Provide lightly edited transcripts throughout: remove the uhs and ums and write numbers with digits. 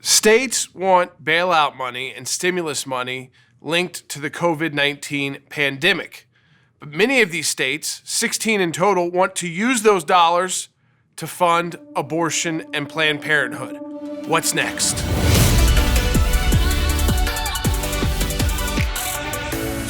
States want bailout money and stimulus money linked to the COVID-19 pandemic. But many of these states, 16 in total, want to use those dollars to fund abortion and Planned Parenthood. What's next?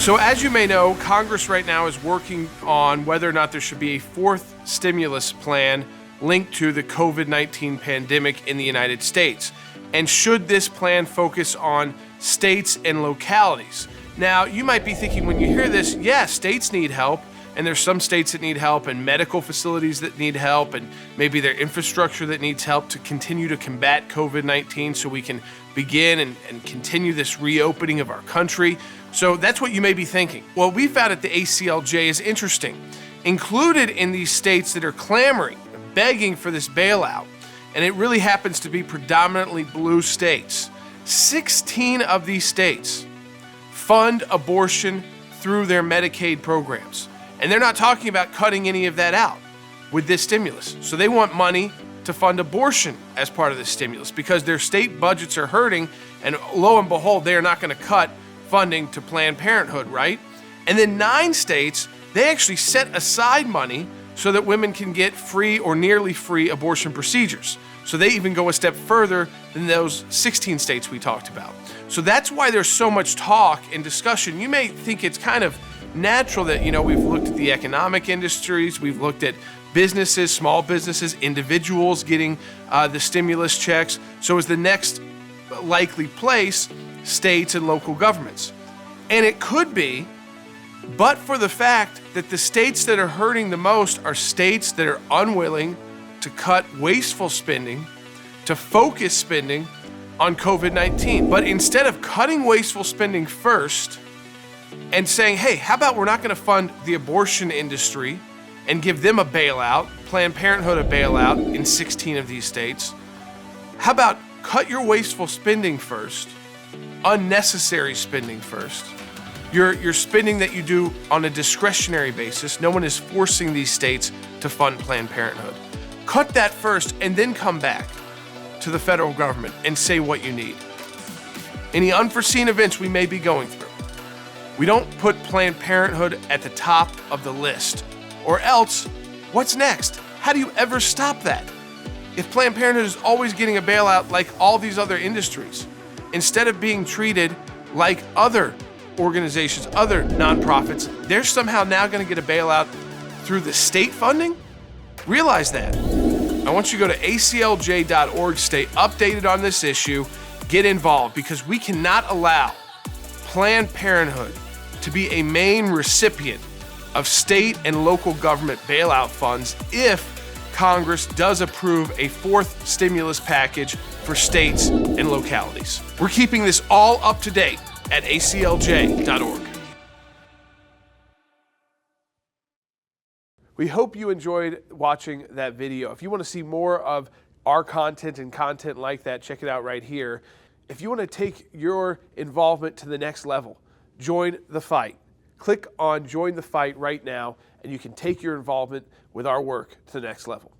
So as you may know, Congress right now is working on whether or not there should be a fourth stimulus plan linked to the COVID-19 pandemic in the United States. And should this plan focus on states and localities? Now, you might be thinking when you hear this, yeah, states need help, and there's some states that need help, and medical facilities that need help, and maybe their infrastructure that needs help to continue to combat COVID-19 so we can begin and continue this reopening of our country. So that's what you may be thinking. Well, we found at the ACLJ is interesting. Included in these states that are clamoring, begging for this bailout, and it really happens to be predominantly blue states. 16 of these states fund abortion through their Medicaid programs. And they're not talking about cutting any of that out with this stimulus. So they want money to fund abortion as part of this stimulus because their state budgets are hurting, and lo and behold, they are not going to cut funding to Planned Parenthood, right? And then 9 states, they actually set aside money so that women can get free or nearly free abortion procedures. So they even go a step further than those 16 states we talked about. So that's why there's so much talk and discussion. You may think it's kind of natural that, we've looked at the economic industries, we've looked at businesses, small businesses, individuals getting the stimulus checks. So is the next likely place states and local governments. And it could be, but for the fact that the states that are hurting the most are states that are unwilling to cut wasteful spending, to focus spending on COVID-19. But instead of cutting wasteful spending first and saying, hey, how about we're not going to fund the abortion industry and give them a bailout, Planned Parenthood a bailout in 16 of these states. How about cut your wasteful spending first, unnecessary spending first, your spending that you do on a discretionary basis. No one is forcing these states to fund Planned Parenthood. Cut that first and then come back to the federal government and say what you need. Any unforeseen events we may be going through. We don't put Planned Parenthood at the top of the list. Or else, what's next? How do you ever stop that? If Planned Parenthood is always getting a bailout like all these other industries, instead of being treated like other organizations, other nonprofits, they're somehow now going to get a bailout through the state funding? Realize that. I want you to go to aclj.org, stay updated on this issue, get involved, because we cannot allow Planned Parenthood to be a main recipient of state and local government bailout funds if Congress does approve a fourth stimulus package for states and localities. We're keeping this all up to date at aclj.org. We hope you enjoyed watching that video. If you want to see more of our content and content like that, check it out right here. If you want to take your involvement to the next level, join the fight. Click on Join the Fight right now, and you can take your involvement with our work to the next level.